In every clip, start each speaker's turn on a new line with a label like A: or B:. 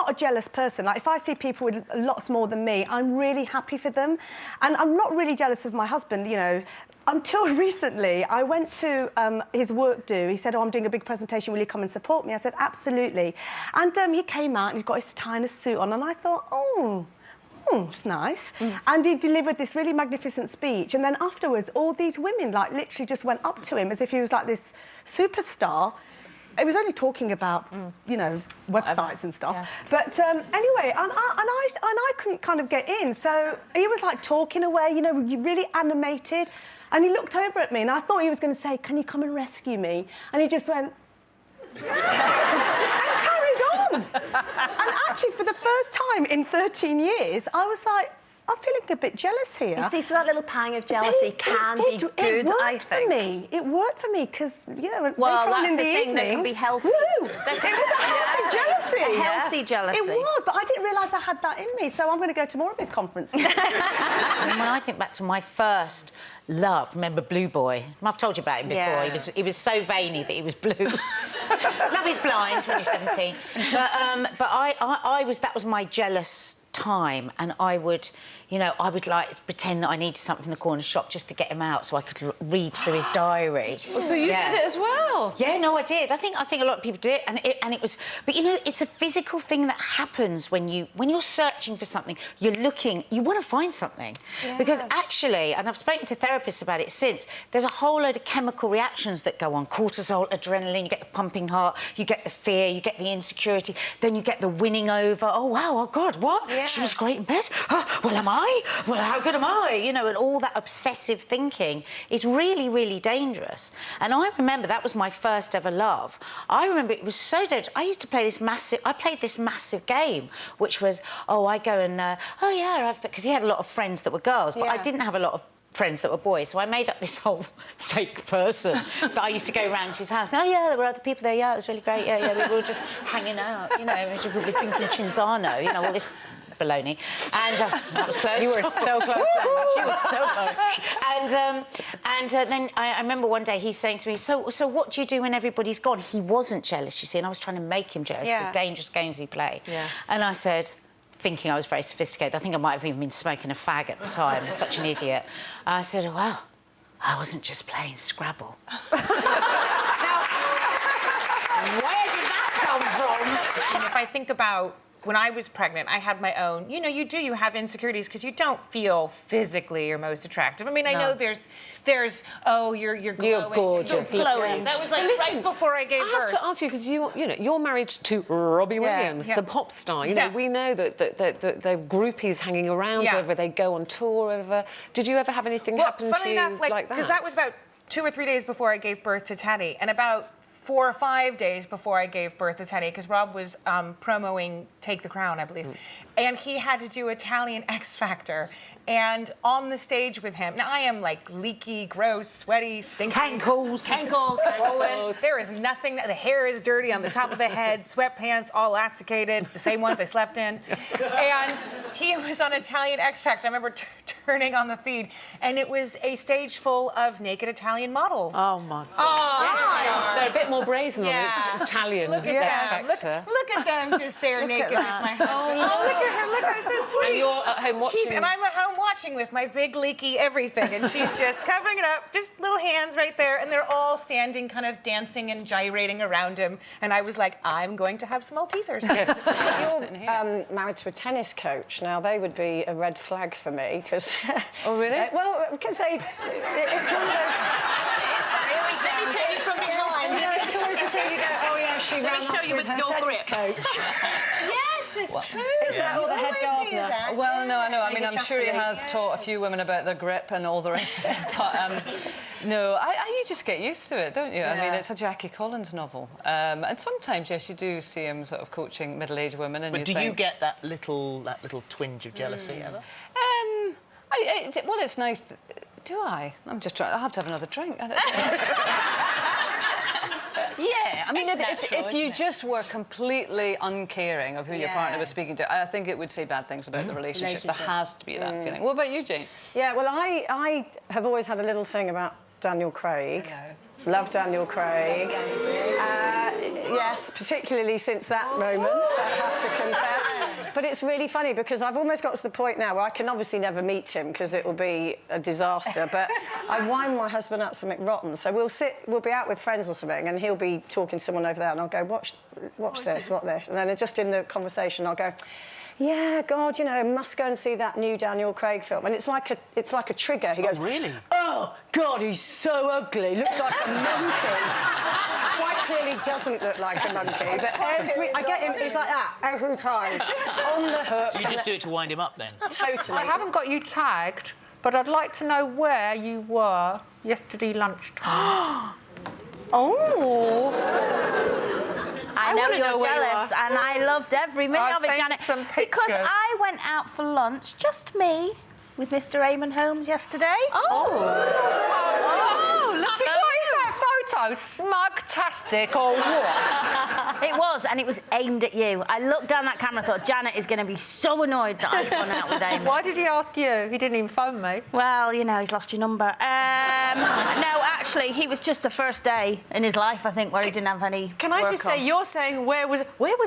A: not a jealous person. Like, if I see people with lots more than me, I'm really happy for them. And I'm not really jealous of my husband, you know. Until recently, I went to his work do. He said, oh, I'm doing a big presentation, will you come and support me? I said, absolutely. And he came out and he's got his tie and a suit on, and I thought, oh, it's nice. And he delivered this really magnificent speech. And then afterwards, all these women, like, literally just went up to him as if he was, like, this superstar. It was only talking about, you know, websites and stuff. Yeah. But anyway, and I couldn't kind of get in. So he was, like, talking away, you know, really animated. And he looked over at me, and I thought he was going to say, can you come and rescue me? And he just went... and carried on. And actually, for the first time in 13 years, I was like, I'm feeling a bit jealous here.
B: You see, so that little pang of jealousy can be good, I think.
A: It worked for me, because, you know,
B: well,
A: later on in the evening...
B: that can be healthy.
A: Woo! It was a healthy jealousy.
B: A healthy jealousy.
A: It was, but I didn't realise I had that in me, so I'm going to go to more of his conferences.
C: When I think back to my first love, remember Blue Boy? I've told you about him before.
A: Yeah.
C: He was so veiny that he was blue. Love is Blind, 2017. But that was my jealous time, and I would, you know, I would like pretend that I needed something from the corner shop just to get him out so I could read through his diary.
D: Oh, so you did it as well?
C: Yeah, no, I did. I think a lot of people did, and it was. But you know, it's a physical thing that happens when you're searching for something. You're looking. You want to find something, because actually, and I've spoken to therapists about it since. There's a whole load of chemical reactions that go on: cortisol, adrenaline. You get the pumping heart. You get the fear. You get the insecurity. Then you get the winning over. Oh wow! Oh God! What? Yeah. She was great in bed. Oh, well, am I? Well, how good am I? You know, and all that obsessive thinking is really, really dangerous. And I remember that was my first ever love. I remember it was so dangerous. I used to play this massive... I played this massive game, which was, oh, I go and... oh, yeah, because he had a lot of friends that were girls, but I didn't have a lot of friends that were boys, so I made up this whole fake person that I used to go round to his house. Oh, yeah, there were other people there, yeah, it was really great, yeah, we were just hanging out, you know, we were drinking Cinzano, you know, all this baloney. And that was close.
D: You were so close then.
C: She was so close. And then I remember one day he's saying to me, so what do you do when everybody's gone? He wasn't jealous, you see, and I was trying to make him jealous with the dangerous games we play. Yeah. And I said, thinking I was very sophisticated, I think I might have even been smoking a fag at the time, such an idiot. I said, oh, well, I wasn't just playing Scrabble. Now, where did that come from?
E: And if I think about when I was pregnant, I had my own, you know, you have insecurities because you don't feel physically your most attractive. I mean, I know there's, oh, you're glowing.
D: You're gorgeous.
E: You're glowing. That was like right before I gave birth.
D: I have to ask you, because you know, you're married to Robbie Williams, the pop star. You know, we know that the groupies hanging around wherever they go on tour, whatever. Did you ever have anything happen to you like that?
E: Because that was about 2 or 3 days before I gave birth to Teddy, and about 4 or 5 days before I gave birth to Teddy, because Rob was promoing Take the Crown, I believe. And he had to do Italian X Factor. And on the stage with him, now I am like leaky, gross, sweaty, stinky.
C: Cankles,
E: swollen. There is nothing, the hair is dirty on the top of the head, sweatpants all elasticated, the same ones I slept in. And he was on Italian X Factor. I remember turning on the feed, and it was a stage full of naked Italian models.
D: Oh my God.
E: Oh,
D: they're a bit more brazen on Italian
E: Look at them. Look at them just there naked with my husband. Oh, look at him. Look, I'm so sweet.
D: And you're at home watching.
E: And I'm at home watching with my big leaky everything, and she's just covering it up, just little hands right there, and they're all standing kind of dancing and gyrating around him, and I was like, I'm going to have some Maltesers.
F: You're married to a tennis coach. Now, they would be a red flag for me, because...
D: Oh, really?
F: Well, because it's one of those...
E: Let me take it from behind.
F: You know, it's always the thing you go, oh, yeah, she ran off with her tennis coach.
E: It's true.
F: Is that all the head gardener?
D: Well, no, I know. I mean, I'm sure he has taught a few women about their grip and all the rest of it. But no, you just get used to it, don't you? I mean, it's a Jackie Collins novel, and sometimes, yes, you do see him sort of coaching middle-aged women. And
G: but do you get that little twinge of jealousy ever?
D: Well, it's nice. Do I? I'm just trying. I have to have another drink. Yeah, I mean, if you just were completely uncaring of who your partner was speaking to, I think it would say bad things about the relationship. There has to be that feeling. What about you, Jane?
F: Yeah, well, I have always had a little thing about Daniel Craig. Love Daniel Craig. Yes, particularly since that moment, I have to confess. But it's really funny because I've almost got to the point now where I can obviously never meet him because it will be a disaster, but I wind my husband up something rotten. So we'll be out with friends or something and he'll be talking to someone over there and I'll go, watch this. And then just in the conversation, I'll go, yeah, God, you know, must go and see that new Daniel Craig film. And it's like a trigger. He goes,
G: really?
F: Oh, God, he's so ugly. Looks like a monkey. Quite clearly doesn't look like a monkey, but I get him, he's like that every time. On the hook.
G: So you just do it to wind him up then?
F: Totally.
H: I haven't got you tagged, but I'd like to know where you were yesterday lunchtime.
B: Oh. I know
H: wanna
B: you're
H: know where you
B: jealous,
H: are.
B: and I loved every minute
H: I've
B: of it,
H: seen
B: Janet.
H: some
B: Because
H: pictures.
B: I went out for lunch, just me, with Mr. Eamon Holmes yesterday.
H: Oh, look at what is that photo? Smug-tastic or what?
B: It was, and it was aimed at you. I looked down that camera and thought, Janet is going to be so annoyed that I've gone out with Eamon.
H: Why did he ask you? He didn't even phone me.
B: Well, you know, he's lost your number. No, actually, he was just the first day in his life, I think, where he didn't have any
I: Can I just say, you're saying, where was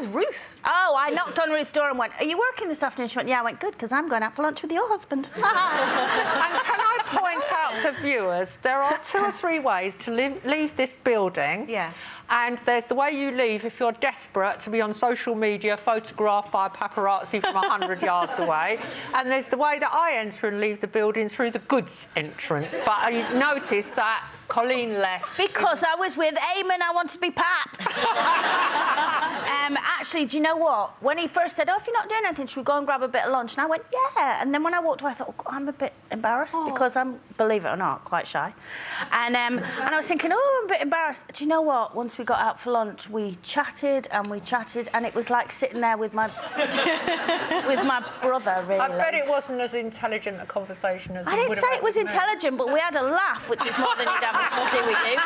I: Ruth?
B: Oh, I knocked on Ruth's door and went, are you working this afternoon? She went, yeah. I went, good, because I'm going out for lunch with your husband.
H: And can I point out to viewers, there are 2 or 3 ways to leave this building.
I: Yeah.
H: And there's the way you leave if you're desperate to be on social media photographed by a paparazzi from 100 yards away. And there's the way that I enter and leave the building through the goods entrance. But I noticed that Colleen left.
B: Because I was with Eamon, I wanted to be papped. Actually, do you know what? When he first said, oh, if you're not doing anything, should we go and grab a bit of lunch? And I went, yeah. And then when I walked away, I thought, oh, God, I'm a bit embarrassed because I'm, believe it or not, quite shy. And I was thinking, oh, I'm a bit embarrassed. Do you know what? Once we got out for lunch, we chatted, and it was like sitting there with my brother, really.
H: I bet it wasn't as intelligent a conversation as
B: I didn't say it was intelligent, but we had a laugh, which is more than you'd have to do with you.